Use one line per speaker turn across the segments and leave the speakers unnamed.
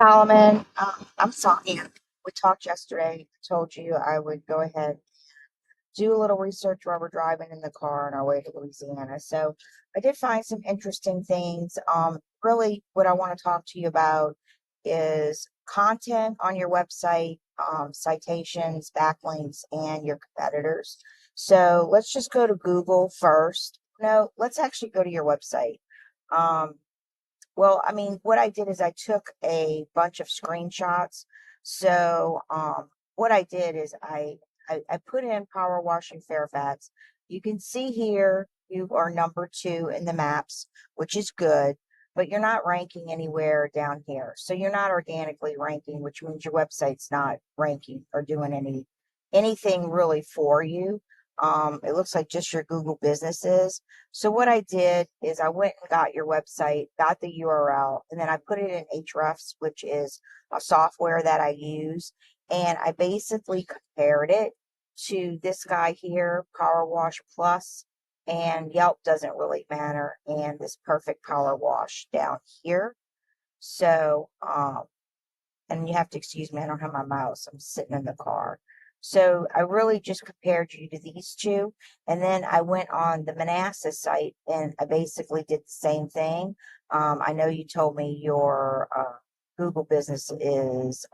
Solomon, I'm Sonia. We talked yesterday. I told you I would go ahead, do a little research while we're driving in the car on our way to Louisiana. So I did find some interesting things. Really, what I want to talk to you about is content on your website, citations, backlinks, and your competitors. So let's just go to Google first. No, let's actually go to your website. Um, well, I mean, what I did is I took a bunch of screenshots. So, what I did is I put in Power Washing Fairfax. You can see here you are number 2 in the maps, which is good, but you're not ranking anywhere down here. So you're not organically ranking, which means your website's not ranking or doing anything really for you. It looks like just your Google businesses. So what I did is I went and got your website, got the URL, and then I put it in Hrefs, which is a software that I use. And I basically compared it to this guy here, Power Wash Plus, and Yelp doesn't really matter, and this Perfect Power Wash down here. So, and you have to excuse me, I don't have my mouse. I'm sitting in the car. So I really just compared you to these two. And then I went on the Manassas site and I basically did the same thing. I know you told me your Google business is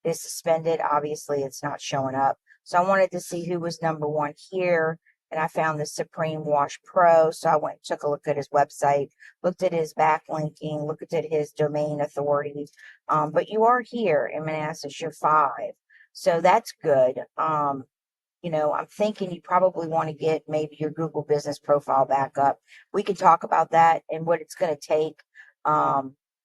suspended. Obviously, it's not showing up. So I wanted to see who was number 1 here. And I found the Supreme Wash Pro. So I went and took a look at his website, looked at his backlinking, looked at his domain authority. But you are here in Manassas, you're 5. So that's good. I'm thinking you probably want to get maybe your Google business profile back up. We can talk about that, and what it's going to take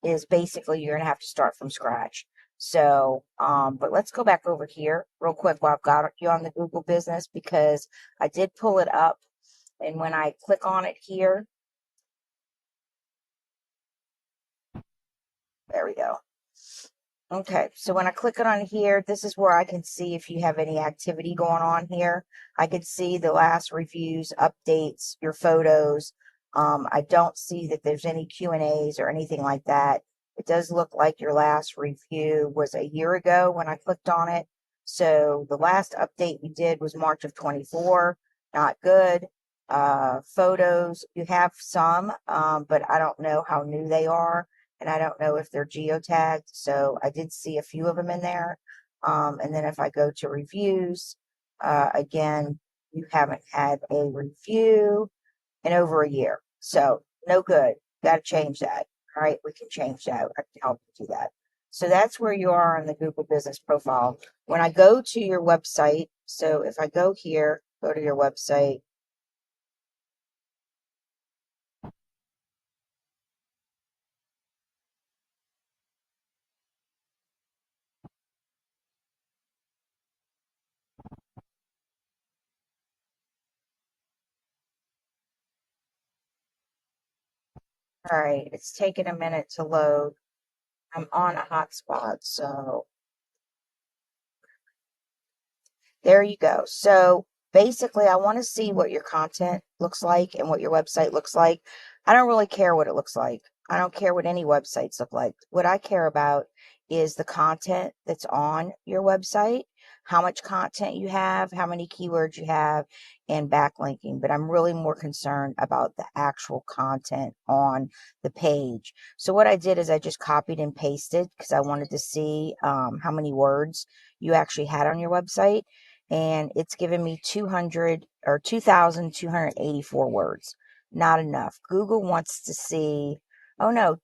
is basically you're going to have to start from scratch. So, but let's go back over here real quick while I've got you on the Google business, because I did pull it up, and when I click on it here, there we go. Okay, so when I click it on here, this is where I can see if you have any activity going on here. I can see the last reviews, updates, your photos. I don't see that there's any Q&As or anything like that. It does look like your last review was a year ago when I clicked on it. So the last update you did was March of 24. Not good. Photos, you have some, but I don't know how new they are, and I don't know if they're geotagged. So I did see a few of them in there. And then if I go to reviews, again, you haven't had a review in over a year. So no good. Got to change that. All right, we can change that. I can help you do that. So that's where you are on the Google Business Profile. When I go to your website, so if I go here, go to your website, all right, it's taking a minute to load. I'm on a hotspot, so there you go. So basically, I want to see what your content looks like and what your website looks like. I don't really care what it looks like. I don't care what any websites look like. What I care about is the content that's on your website, how much content you have, how many keywords you have, and backlinking. But I'm really more concerned about the actual content on the page. So what I did is I just copied and pasted because I wanted to see how many words you actually had on your website, and it's given me 200 or 2,284 words. Not enough. Google wants to see, oh no,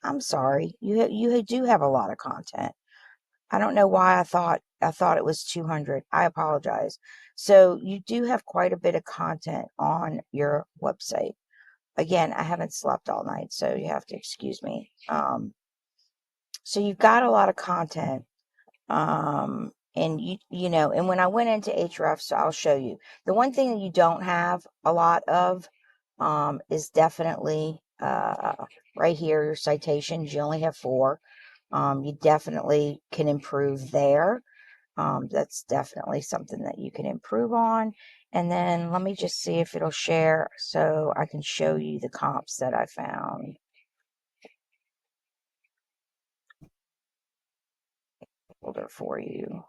I'm sorry. You do have a lot of content. I don't know why I thought it was 200. I apologize. So you do have quite a bit of content on your website. Again, I haven't slept all night, so you have to excuse me. So you've got a lot of content. And and when I went into Hrefs, so I'll show you. The one thing that you don't have a lot of is definitely right here, your citations. You only have 4. You definitely can improve there. That's definitely something that you can improve on. And then let me just see if it'll share so I can show you the comps that I found. folder for you.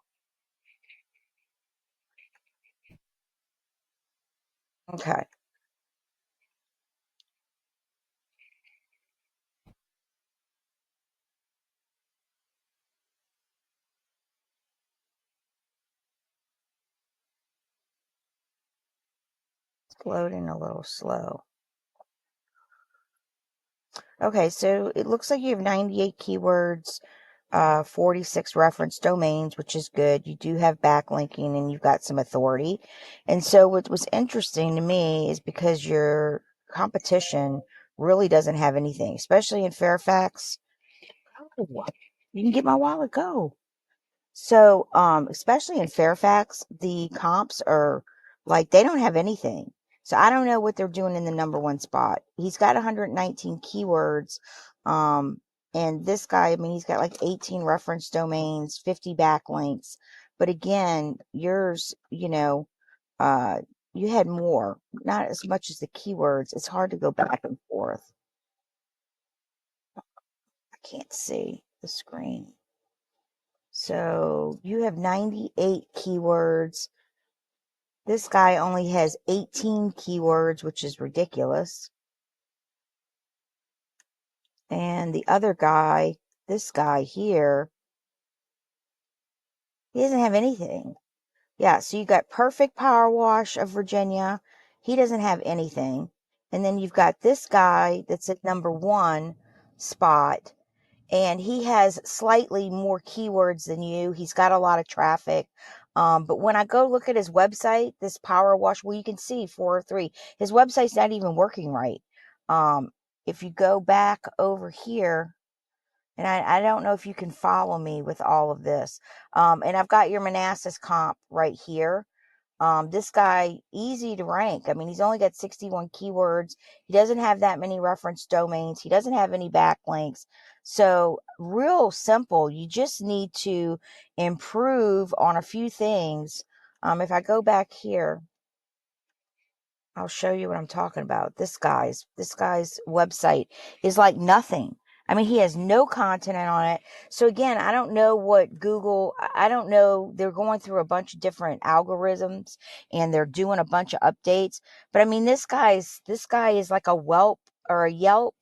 Okay. It's loading a little slow. Okay, so it looks like you have 98 keywords, 46 reference domains, which is good. You do have backlinking and you've got some authority. And so what was interesting to me is because your competition really doesn't have anything, especially in Fairfax. Oh, you can get my wallet, go. So, especially in Fairfax, the comps are like they don't have anything. So I don't know what they're doing in the number one spot. He's got 119 keywords. Um, and this guy, I mean, he's got like 18 reference domains, 50 backlinks. But again, yours, uh, you had more, not as much as the keywords. It's hard to go back and forth. I can't see the screen. So you have 98 keywords. This guy only has 18 keywords, which is ridiculous. And the other guy, this guy here, he doesn't have anything. Yeah, so you got Perfect Power Wash of Virginia. He doesn't have anything. And then you've got this guy that's at number one spot, and he has slightly more keywords than you. He's got a lot of traffic. But when I go look at his website, this Power Wash, well, you can see 403. His website's not even working right. If you go back over here, and I don't know if you can follow me with all of this. And I've got your Manassas comp right here. This guy, easy to rank. I mean, he's only got 61 keywords. He doesn't have that many reference domains. He doesn't have any backlinks. So real simple. You just need to improve on a few things. If I go back here, I'll show you what I'm talking about. This guy's website is like nothing. I mean, he has no content on it. So again, I don't know what Google, I don't know. They're going through a bunch of different algorithms and they're doing a bunch of updates. But I mean, this guy is like a Whelp or a Yelp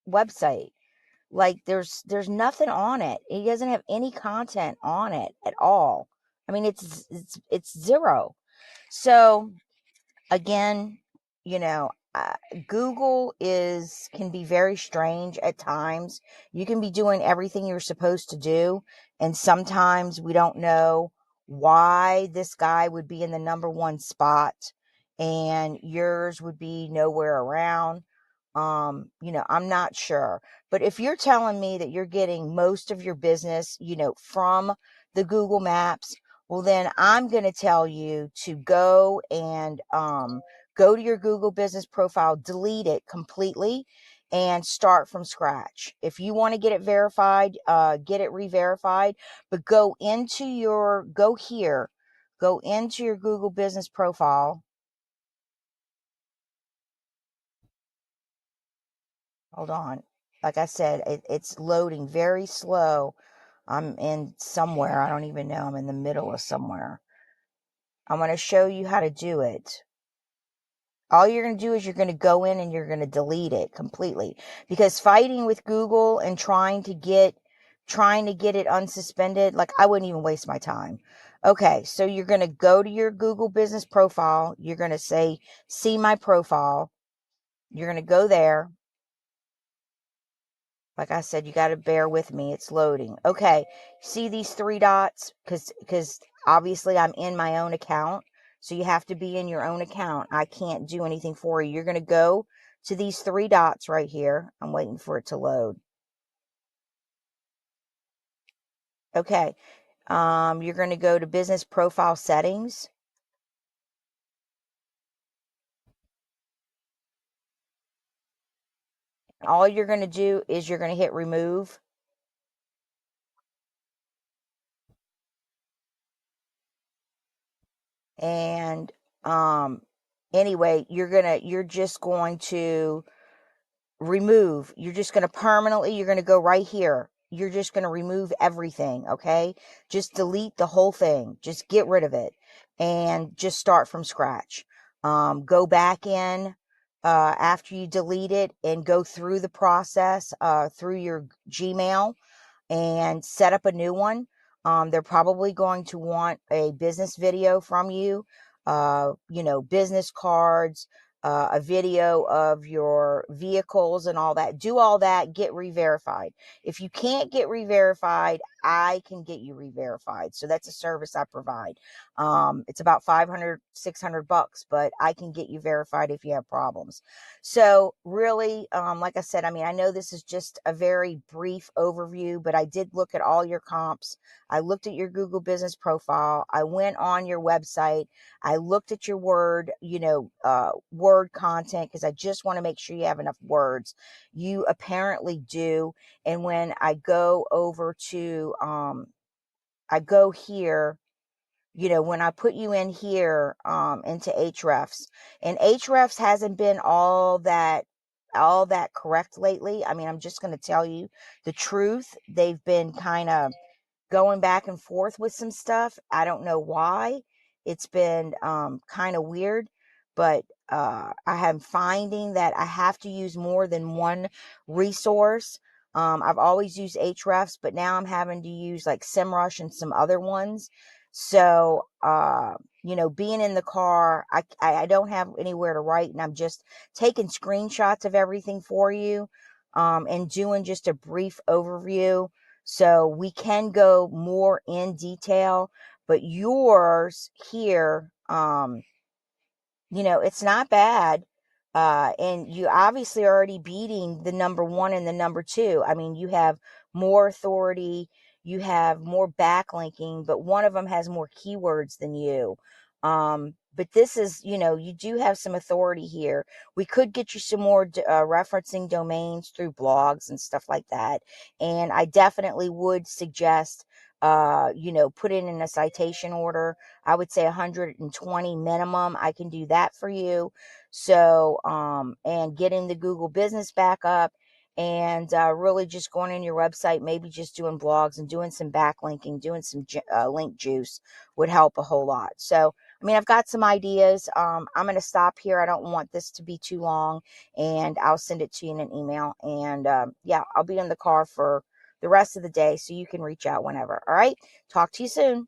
website. Like there's nothing on it. He doesn't have any content on it at all. I mean, it's zero. So again, you know, Google can be very strange at times. You can be doing everything you're supposed to do, and sometimes we don't know why this guy would be in the number one spot and yours would be nowhere around. I'm not sure. But if you're telling me that you're getting most of your business, from the Google Maps, well, then I'm going to tell you to go and go to your Google business profile, delete it completely, and start from scratch. If you want to get it verified, get it re-verified, but go into your Google business profile. Hold on. Like I said, it's loading very slow. I'm in somewhere. I don't even know. I'm in the middle of somewhere. I'm going to show you how to do it. All you're going to do is you're going to go in and you're going to delete it completely, because fighting with Google and trying to get it unsuspended, like I wouldn't even waste my time. Okay, so you're going to go to your Google business profile. You're going to say, see my profile. You're going to go there. Like I said, you got to bear with me. It's loading. Okay. See these three dots? Because obviously I'm in my own account. So you have to be in your own account. I can't do anything for you. You're going to go to these three dots right here. I'm waiting for it to load. Okay. You're going to go to business profile settings. All you're going to do is you're going to hit remove. And anyway, you're just going to remove. You're just going to permanently, you're going to go right here. you're just going to remove everything. Okay. Just delete the whole thing. Just get rid of it and just start from scratch. Go back in, after you delete it, and go through the process, through your Gmail, and set up a new one. They're probably going to want a business video from you, business cards, a video of your vehicles and all that. Do all that, get re-verified. If you can't get re-verified, I can get you re-verified. So that's a service I provide. It's about 500, $600, but I can get you verified if you have problems. So really, like I said, I mean, I know this is just a very brief overview, but I did look at all your comps. I looked at your Google business profile. I went on your website. I looked at your word content, because I just want to make sure you have enough words. You apparently do. And when I go over to, I go here, when I put you in here, into Ahrefs, and Ahrefs hasn't been all that correct lately. I mean, I'm just going to tell you the truth. They've been kind of going back and forth with some stuff. I don't know why. It's been kind of weird, but I am finding that I have to use more than one resource. I've always used Ahrefs, but now I'm having to use like SEMrush and some other ones. So, being in the car, I don't have anywhere to write, and I'm just taking screenshots of everything for you, and doing just a brief overview. So we can go more in detail, but yours here, it's not bad. And you obviously are already beating the number one and the number two. I mean, you have more authority, you have more backlinking, but one of them has more keywords than you. But this is, you do have some authority here. We could get you some more referencing domains through blogs and stuff like that. And I definitely would suggest, put it in a citation order. I would say 120 minimum. I can do that for you. So, and getting the Google business back up, and really just going on your website, maybe just doing blogs and doing some backlinking, doing some link juice would help a whole lot. So, I mean, I've got some ideas. I'm going to stop here. I don't want this to be too long, and I'll send it to you in an email. And yeah, I'll be in the car for the rest of the day, so you can reach out whenever. All right. Talk to you soon.